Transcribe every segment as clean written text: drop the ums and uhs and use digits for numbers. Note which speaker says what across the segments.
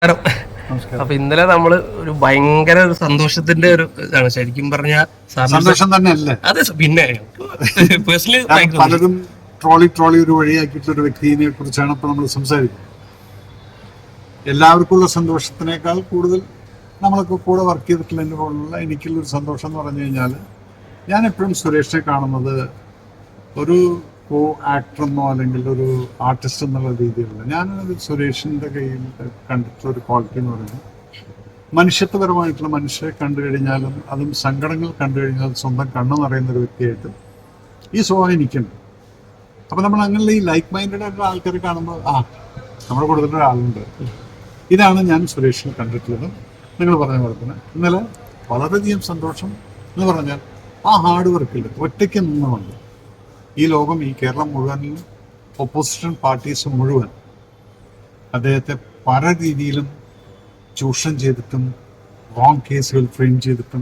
Speaker 1: അപ്പൊ ഇന്നലെ നമ്മള് ഒരു ഭയങ്കര ഒരു സന്തോഷത്തിന്റെ ഒരു ഇതാണ് ശരിക്കും പറഞ്ഞ
Speaker 2: സന്തോഷം തന്നെയല്ലേ.
Speaker 1: അതെ പിന്നെ പേഴ്സണലി
Speaker 2: പലരും ട്രോളി ഒരു വഴിയാക്കിയിട്ടുള്ള ഒരു വ്യക്തിയെ കുറിച്ചാണ് ഇപ്പൊ നമ്മൾ സംസാരിക്കുന്നത്. എല്ലാവർക്കും ഉള്ള സന്തോഷത്തിനേക്കാൾ കൂടുതൽ നമ്മളൊക്കെ കൂടെ വർക്ക് ചെയ്തിട്ടുള്ളതിൻ്റെ പോലുള്ള എനിക്കുള്ളൊരു സന്തോഷം എന്ന് പറഞ്ഞു കഴിഞ്ഞാൽ, ഞാൻ എപ്പോഴും സുരേഷിനെ കാണുന്നത് ഒരു കോ ആക്ടറെന്നോ അല്ലെങ്കിൽ ഒരു ആർട്ടിസ്റ്റ് എന്നുള്ള രീതിയിലുള്ള, ഞാനൊരു സുരേഷിൻ്റെ കയ്യിൽ കണ്ടിട്ടുള്ള ഒരു ക്വാളിറ്റി എന്ന് പറയുന്നത് മനുഷ്യത്വപരമായിട്ടുള്ള മനുഷ്യരെ കണ്ടു കഴിഞ്ഞാലും അതും സങ്കടങ്ങൾ കണ്ടു കഴിഞ്ഞാൽ സ്വന്തം കണ്ണ് നിറയുന്ന ഒരു വ്യക്തിയായിട്ട് ഈ സ്വഭാവം എനിക്കുണ്ട്. അപ്പം നമ്മൾ അങ്ങനെയുള്ള ഈ ലൈക്ക് മൈൻഡഡ് ആയിട്ടുള്ള ആൾക്കാരെ കാണുമ്പോൾ നമ്മുടെ കൂടുതൽ ഒരാളുണ്ട്. ഇതാണ് ഞാൻ സുരേഷിനെ കണ്ടിട്ടുള്ളത്. നിങ്ങൾ പറഞ്ഞ പോലെ തന്നെ ഇന്നലെ വളരെയധികം സന്തോഷം എന്ന് പറഞ്ഞാൽ ആ ഹാർഡ് വർക്കിൽ ഒറ്റയ്ക്ക് നിന്നുകൊണ്ട് ഈ ലോകം, ഈ കേരളം മുഴുവനിലും ഒപ്പോസിഷൻ പാർട്ടീസ് മുഴുവൻ അദ്ദേഹത്തെ പല രീതിയിലും ചൂഷണം ചെയ്തിട്ടും റോങ് കേസുകൾ ഫ്രെയിം ചെയ്തിട്ടും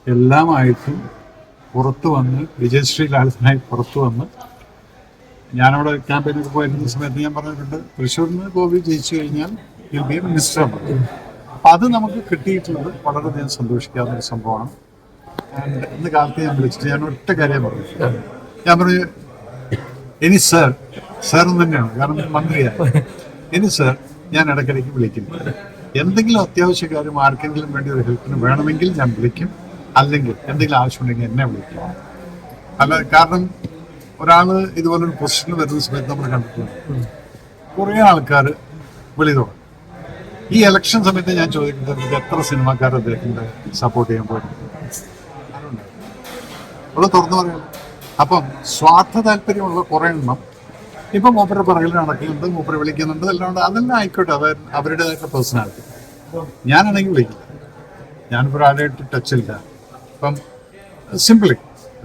Speaker 2: എല്ലാമായിട്ടും പുറത്തു വന്ന് വിജയശ്രീ ലാലിനായി പുറത്തു വന്ന്, ഞാനവിടെ ക്യാമ്പയിനൊക്കെ പോയിരുന്ന സമയത്ത് ഞാൻ പറഞ്ഞിട്ടുണ്ട്, തൃശ്ശൂരിന് ഗോപി ജയിച്ചു കഴിഞ്ഞാൽ വിൽ ബി എ മിനിസ്റ്റർ. അപ്പം അത് നമുക്ക് കിട്ടിയിട്ടുള്ളത് വളരെയധികം സന്തോഷിക്കാവുന്ന ഒരു സംഭവമാണ്. ഇന്ന് കാലത്ത് ഞാൻ വിളിച്ചിട്ട് ഞാൻ ഒറ്റ കാര്യം പറഞ്ഞു. ഞാൻ പറഞ്ഞു, ഇനി സാർ എന്ന് തന്നെയാണ്, കാരണം മന്ത്രിയാണ്. ഇനി സാർ ഞാൻ ഇടയ്ക്കിടയ്ക്ക് വിളിക്കുന്നു. എന്തെങ്കിലും അത്യാവശ്യ കാര്യം ആർക്കെങ്കിലും വേണ്ടി ഒരു ഹെൽപ്പിന് വേണമെങ്കിൽ ഞാൻ വിളിക്കും, അല്ലെങ്കിൽ എന്തെങ്കിലും ആവശ്യമുണ്ടെങ്കിൽ എന്നെ വിളിക്കും. അല്ല, കാരണം ഒരാള് ഇതുപോലൊരു പൊസിഷനിൽ വരുന്ന സമയത്ത് നമ്മൾ കണ്ടിട്ടുണ്ട് കുറേ ആൾക്കാർ വിളി തുടങ്ങും. ഈ ഇലക്ഷൻ സമയത്ത് ഞാൻ ചോദിക്കുന്നത് എത്ര സിനിമാക്കാർ അദ്ദേഹത്തിന്റെ സപ്പോർട്ട് ചെയ്യാൻ പോയിട്ടുണ്ട് അത് തുറന്നു പറയുന്നത്. അപ്പം സ്വാർത്ഥ താല്പര്യമുള്ള കുറേ എണ്ണം ഇപ്പം മൂപ്പരുടെ പിറകിൽ നടക്കുന്നുണ്ട്, മൂപ്പരെ വിളിക്കുന്നുണ്ട്, എല്ലാം അതെല്ലാം ആയിക്കോട്ടെ, അത് അവരുടേതായിട്ടുള്ള പേഴ്സണാലിറ്റി. ഞാനാണെങ്കിൽ വിളിക്കില്ല, ഞാനിപ്പോൾ ആരുമായിട്ട് ടച്ചില്ല. ഇപ്പം സിംപിളി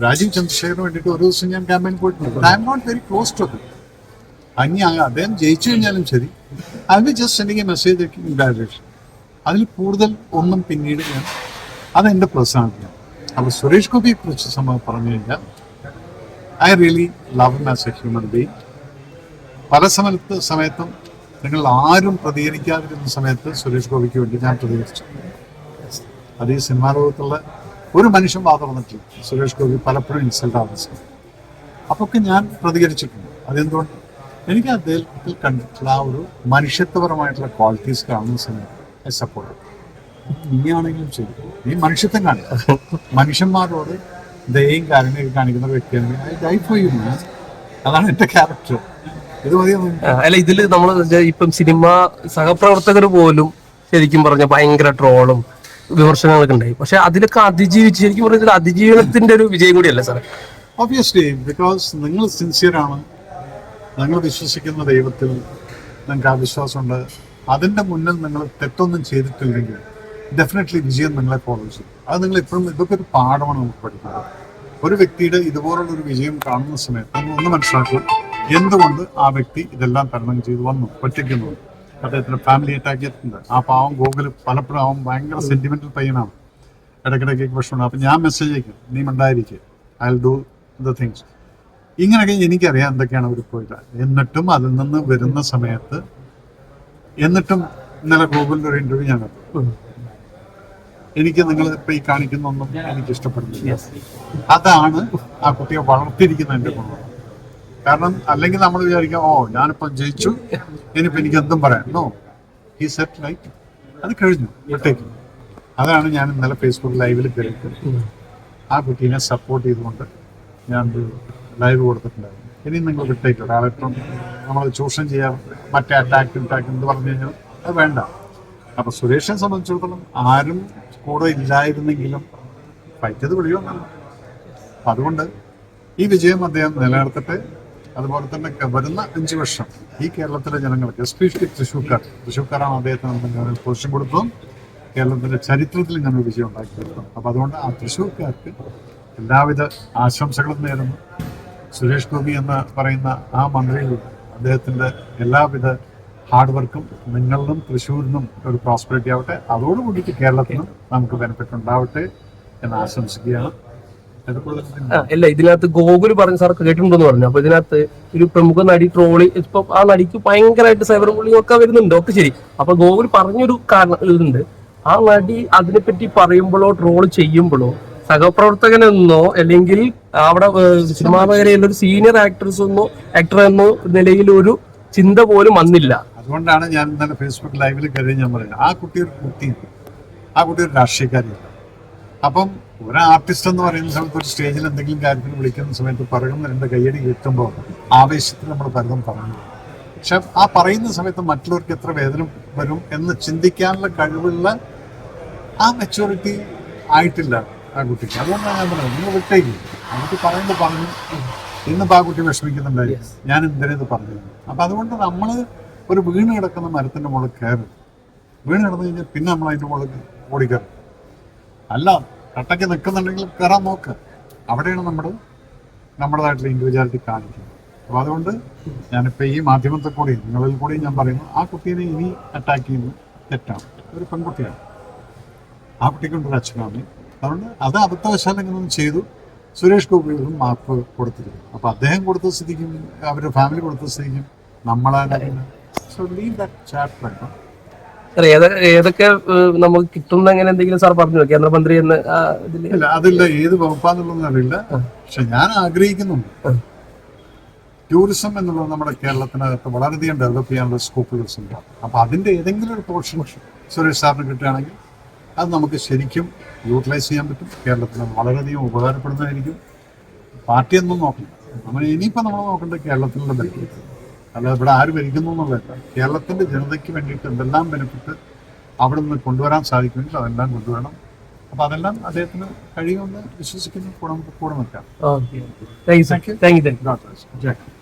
Speaker 2: രാജീവ് ചന്ദ്രശേഖറിന് വേണ്ടിയിട്ട് ഒരു ദിവസം ഞാൻ ക്യാമ്പയിൻ പോയിട്ടുണ്ട്. I am not very close to അത്. അദ്ദേഹം ജയിച്ചു കഴിഞ്ഞാലും ശരി, I will just sending a message congratulation. അതിൽ കൂടുതൽ ഒന്നും പിന്നീട് അതെൻ്റെ പേഴ്സണാലിറ്റിയാണ്. അപ്പോൾ സുരേഷ് ഗോപിയെ കുറിച്ച് പറഞ്ഞു കഴിഞ്ഞാൽ I really love him as A human being. പല സമയത്തും നിങ്ങൾ ആരും പ്രതികരിക്കാതിരുന്ന സമയത്ത് സുരേഷ് ഗോപിക്ക് വേണ്ടി ഞാൻ പ്രതികരിച്ചു. അത് ഈ സിനിമാ ലോകത്തുള്ള ഒരു മനുഷ്യൻ വാതുറന്നിട്ടില്ല. സുരേഷ് ഗോപി പലപ്പോഴും ഇൻസൾട്ട് ആവുന്ന അപ്പൊക്കെ ഞാൻ പ്രതികരിച്ചിട്ടുണ്ട്. അതെന്തുകൊണ്ട് എനിക്ക് അദ്ദേഹത്തിൽ കണ്ടിട്ടുള്ള ആ ഒരു മനുഷ്യത്വപരമായിട്ടുള്ള ക്വാളിറ്റീസ് കാണുന്ന സമയത്ത് ഐ സപ്പോർട്ട്. ഇനിയാണെങ്കിലും ശരി, ഈ മനുഷ്യത്വം കാണിക്കും, മനുഷ്യന്മാരോട് ദയയും കാരുണ്യൊക്കെ കാണിക്കുന്ന ഒരു വ്യക്തിയാണ്. I die for you man. അതാണ് എന്റെ ക്യാരക്ടർ. ഇത് മതിയൊന്നും
Speaker 1: അല്ല, ഇതില് നമ്മള് ഇപ്പം സിനിമ സഹപ്രവർത്തകർ പോലും ശരിക്കും പറഞ്ഞ ഭയങ്കര ട്രോളും വിമർശനങ്ങളൊക്കെ ഉണ്ടായി. പക്ഷെ അതിലൊക്കെ അതിജീവിച്ച് ശരിക്കും പറഞ്ഞാൽ അതിജീവനത്തിന്റെ ഒരു വിജയം കൂടിയല്ലേ സാർ?
Speaker 2: ഒബ്വിയസ്ലി, ബിക്കോസ് നിങ്ങൾ സിൻസിയറാണ്, നിങ്ങൾ വിശ്വസിക്കുന്ന ദൈവത്തിൽ നിങ്ങൾക്ക് ആ വിശ്വാസമുണ്ട്. അതിൻ്റെ മുന്നിൽ നിങ്ങൾ തെറ്റൊന്നും ചെയ്തിട്ടില്ലെങ്കിൽ ഡെഫിനറ്റ്ലി വിജയം നിങ്ങളെ ഫോളോ ചെയ്യും. അത് നിങ്ങൾ എപ്പോഴും, ഇതൊക്കെ ഒരു പാഠമാണ് നമുക്ക് പഠിക്കുന്നത്. ഒരു വ്യക്തിയുടെ ഇതുപോലുള്ളൊരു വിജയം കാണുന്ന സമയത്ത് നമ്മൾ ഒന്ന് മനസ്സിലാക്കുക, എന്തുകൊണ്ട് ആ വ്യക്തി ഇതെല്ലാം തരണം ചെയ്ത് വന്നു, ഒറ്റയ്ക്കുന്നു. അദ്ദേഹത്തിന് ഫാമിലി അറ്റാക്ക് ചെയ്തിട്ടുണ്ട്. ആ പാവം ഗൂഗിൾ പലപ്പോഴും അവൻ ഭയങ്കര സെന്റിമെന്റൽ പയ്യനാണ്, ഇടയ്ക്കിടയ്ക്ക് പ്രശ്നമുണ്ട്. അപ്പം ഞാൻ മെസ്സേജ് അയക്കും, നീ ഉണ്ടായിരിക്കും, I will do the things. ഇങ്ങനെയൊക്കെ എനിക്കറിയാം എന്തൊക്കെയാണ് അവർ പോയിട്ട്. എന്നിട്ടും അതിൽ നിന്ന് വരുന്ന സമയത്ത്, എന്നിട്ടും ഇന്നലെ ഗൂഗിളിൻ്റെ ഒരു ഇന്റർവ്യൂ ഞാൻ കണ്ടു. എനിക്ക് നിങ്ങൾ ഇപ്പം ഈ കാണിക്കുന്നൊന്നും എനിക്ക് ഇഷ്ടപ്പെടുന്നില്ല. അതാണ് ആ കുട്ടിയെ വളർത്തിയിരിക്കുന്നതിൻ്റെ ഗുണം. കാരണം അല്ലെങ്കിൽ നമ്മൾ വിചാരിക്കാം, ഞാനിപ്പം ജയിച്ചു, ഇനിയിപ്പോൾ എനിക്ക് എന്തും പറയാം. നോ, ഹി സെറ്റ് ലൈക്ക് അത് കഴിഞ്ഞു, വിട്ടേക്കും. അതാണ് ഞാൻ ഇന്നലെ ഫേസ്ബുക്ക് ലൈവിൽ കയറിയിട്ട് ആ കുട്ടീനെ സപ്പോർട്ട് ചെയ്തുകൊണ്ട് ഞാൻ ലൈവ് കൊടുത്തിട്ടുണ്ടായിരുന്നു. ഇനി നിങ്ങൾ വിട്ടേക്കും. ഒരാളിപ്പം നമ്മൾ ചൂഷണം ചെയ്യാൻ മറ്റേ അറ്റാക്ക് എന്ന് പറഞ്ഞു കഴിഞ്ഞാൽ അത് വേണ്ട. അപ്പം സുരേഷിനെ സംബന്ധിച്ചിടത്തോളം ആരും കൂടെ ഇല്ലായിരുന്നെങ്കിലും ഫൈറ്റ് ചെയ്ത് വിളിയൊന്നല്ല. അപ്പം അതുകൊണ്ട് ഈ വിജയം അദ്ദേഹം നിലനിർത്തട്ടെ. അതുപോലെ തന്നെ വരുന്ന 5 വർഷം ഈ കേരളത്തിലെ ജനങ്ങൾക്ക്, എസ്പെഷ്യലി തൃശ്ശൂർക്കാരാണ് അദ്ദേഹത്തിന് പൊസിഷൻ കൊടുത്തതും കേരളത്തിൻ്റെ ചരിത്രത്തിൽ ഇങ്ങനെ ഒരു വിജയം ഉണ്ടാക്കി തീർക്കും. അപ്പം അതുകൊണ്ട് ആ തൃശ്ശൂർക്കാർക്ക് എല്ലാവിധ ആശംസകളും നേരുന്നു. സുരേഷ് ഗോപി എന്ന് പറയുന്ന ആ മന്ത്രിയിലൂടെ അദ്ദേഹത്തിൻ്റെ എല്ലാവിധ ഹാർഡ് വർക്കും നിങ്ങളിലും തൃശ്ശൂരിനും ഒരു പ്രോസ്പെറിറ്റി ആവട്ടെ. അതോടുകൂടിയിട്ട് കേരളത്തിനും നമുക്ക് ബെനിഫിറ്റ് ഉണ്ടാവട്ടെ എന്ന് ആശംസിക്കുകയാണ്.
Speaker 1: അല്ല ഇതിനകത്ത് ഗോകുൽ പറഞ്ഞ സാർ കേട്ടിട്ടുണ്ടെന്ന് പറഞ്ഞു. അപ്പൊ ഇതിനകത്ത് ഒരു പ്രമുഖ നടി ട്രോളി ഇപ്പൊ ആ നടിക്ക് ഭയങ്കരമായിട്ട് സൈബർ ബുള്ളിങ് ഒക്കെ വരുന്നുണ്ട്, ഒക്കെ ശരി. അപ്പൊ ഗോകുൽ പറഞ്ഞൊരു കാരണം ഇതുണ്ട്, ആ നടി അതിനെപ്പറ്റി പറയുമ്പോഴോ ട്രോൾ ചെയ്യുമ്പോഴോ സഹപ്രവർത്തകനെന്നോ അല്ലെങ്കിൽ അവിടെ സിനിമാ മേഖലയിൽ ഒരു സീനിയർ ആക്ടർ എന്നോ നിലയിൽ ഒരു ചിന്ത പോലും വന്നില്ല.
Speaker 2: അതുകൊണ്ടാണ് ഞാൻ ഇന്നലെ ഫേസ്ബുക്ക് ലൈവിൽ കഴിഞ്ഞ് ഞാൻ പറയുന്നത്, ആ കുട്ടി ഒരു രാഷ്ട്രീയക്കാരിയാണ്. അപ്പം ഒരു ആർട്ടിസ്റ്റ് എന്ന് പറയുന്ന സമയത്ത് ഒരു സ്റ്റേജിൽ എന്തെങ്കിലും കാര്യത്തിന് വിളിക്കുന്ന സമയത്ത് പറയുന്ന രണ്ട് കയ്യടി കിട്ടുമ്പോൾ ആവേശത്തിൽ നമ്മൾ പലതും പറഞ്ഞു. പക്ഷെ ആ പറയുന്ന സമയത്ത് മറ്റുള്ളവർക്ക് എത്ര വേദന വരും എന്ന് ചിന്തിക്കാനുള്ള കഴിവുള്ള ആ മെച്യൂരിറ്റി ആയിട്ടില്ല ആ കുട്ടിക്ക്. അതുകൊണ്ടാണ് ഞാൻ പറയുന്നത്, നിങ്ങൾ വിട്ടേക്ക്, നമുക്ക് പറയുന്നത് പറഞ്ഞു. ഇന്നിപ്പോൾ ആ കുട്ടി വിഷമിക്കുന്നുണ്ടായി, ഞാൻ എന്തിനത് പറഞ്ഞു. അപ്പം അതുകൊണ്ട് നമ്മൾ ഒരു വീണ് കിടക്കുന്ന മരത്തിൻ്റെ മുകളിൽ കയറും. വീണ് കിടന്നു കഴിഞ്ഞാൽ പിന്നെ നമ്മൾ അതിൻ്റെ മുകളിൽ ഓടിക്കയറും. അല്ല, കട്ടയ്ക്ക് നിൽക്കുന്നുണ്ടെങ്കിൽ കയറാൻ നോക്കുക. അവിടെയാണ് നമ്മുടേതായിട്ടുള്ള ഇൻഡിവിജ്വാലിറ്റി കാണിക്കുന്നത്. അപ്പോൾ അതുകൊണ്ട് ഞാനിപ്പോൾ ഈ മാധ്യമത്തിൽ കൂടിയും നിങ്ങളിൽ കൂടിയും ഞാൻ പറയുന്നു, ആ കുട്ടീനെ ഇനി അറ്റാക്ക് ചെയ്യുന്നത് തെറ്റാണ്. ഒരു പെൺകുട്ടിയാണ്, ആ കുട്ടിക്കൊണ്ടൊരു അച്ഛനാണ്. അതുകൊണ്ട് അത് അബദ്ധവശാൽ എങ്ങനെയൊന്നും ചെയ്തു. സുരേഷ് ഗോപിയും മാപ്പ് കൊടുത്തിരുന്നു. അപ്പോൾ അദ്ദേഹം കൊടുത്ത സ്ഥിതിക്കും അവരുടെ ഫാമിലി കൊടുത്ത സ്ഥിതിക്കും നമ്മളാണ്. So leave that chapter.
Speaker 1: ഏതൊക്കെ നമുക്ക് കിട്ടുന്ന അങ്ങനെ എന്തെങ്കിലും സാർ പറഞ്ഞു കേന്ദ്രമന്ത്രി എന്ന്?
Speaker 2: അതില്ല, ഏത് വകുപ്പാന്നുള്ളതൊന്നും അറിയില്ല. പക്ഷെ ഞാൻ ആഗ്രഹിക്കുന്നുണ്ട്, ടൂറിസം എന്നുള്ളത് നമ്മുടെ കേരളത്തിനകത്ത് വളരെയധികം ഡെവലപ്പ് ചെയ്യാനുള്ള സ്കോപ്പുകൾ ഉണ്ട്. അപ്പൊ അതിന്റെ ഏതെങ്കിലും ഒരു പോർഷൻ സുരേഷ് സാറിന് കിട്ടുകയാണെങ്കിൽ അത് നമുക്ക് ശരിക്കും യൂട്ടിലൈസ് ചെയ്യാൻ പറ്റും. കേരളത്തിന് വളരെയധികം ഉപകാരപ്പെടുന്നതായിരിക്കും. പാർട്ടിയൊന്നും നോക്കില്ല, ഇനിയിപ്പോൾ നമ്മൾ നോക്കേണ്ടത് കേരളത്തിലുള്ള ബെനിഫിറ്റ്, അല്ലാതെ ഇവിടെ ആര് ഭരിക്കുന്നു എന്നുള്ളതല്ല. കേരളത്തിന്റെ ജനതയ്ക്ക് വേണ്ടിയിട്ട് എന്തെല്ലാം ബെനിഫിറ്റ് അവിടെ നിന്ന് കൊണ്ടുവരാൻ സാധിക്കുമെങ്കിൽ അതെല്ലാം കൊണ്ടുവരണം. അപ്പൊ അതെല്ലാം അദ്ദേഹത്തിന് കഴിയുമെന്ന് വിശ്വസിക്കുന്ന കൂടെ നിൽക്കാം.
Speaker 1: Thank you.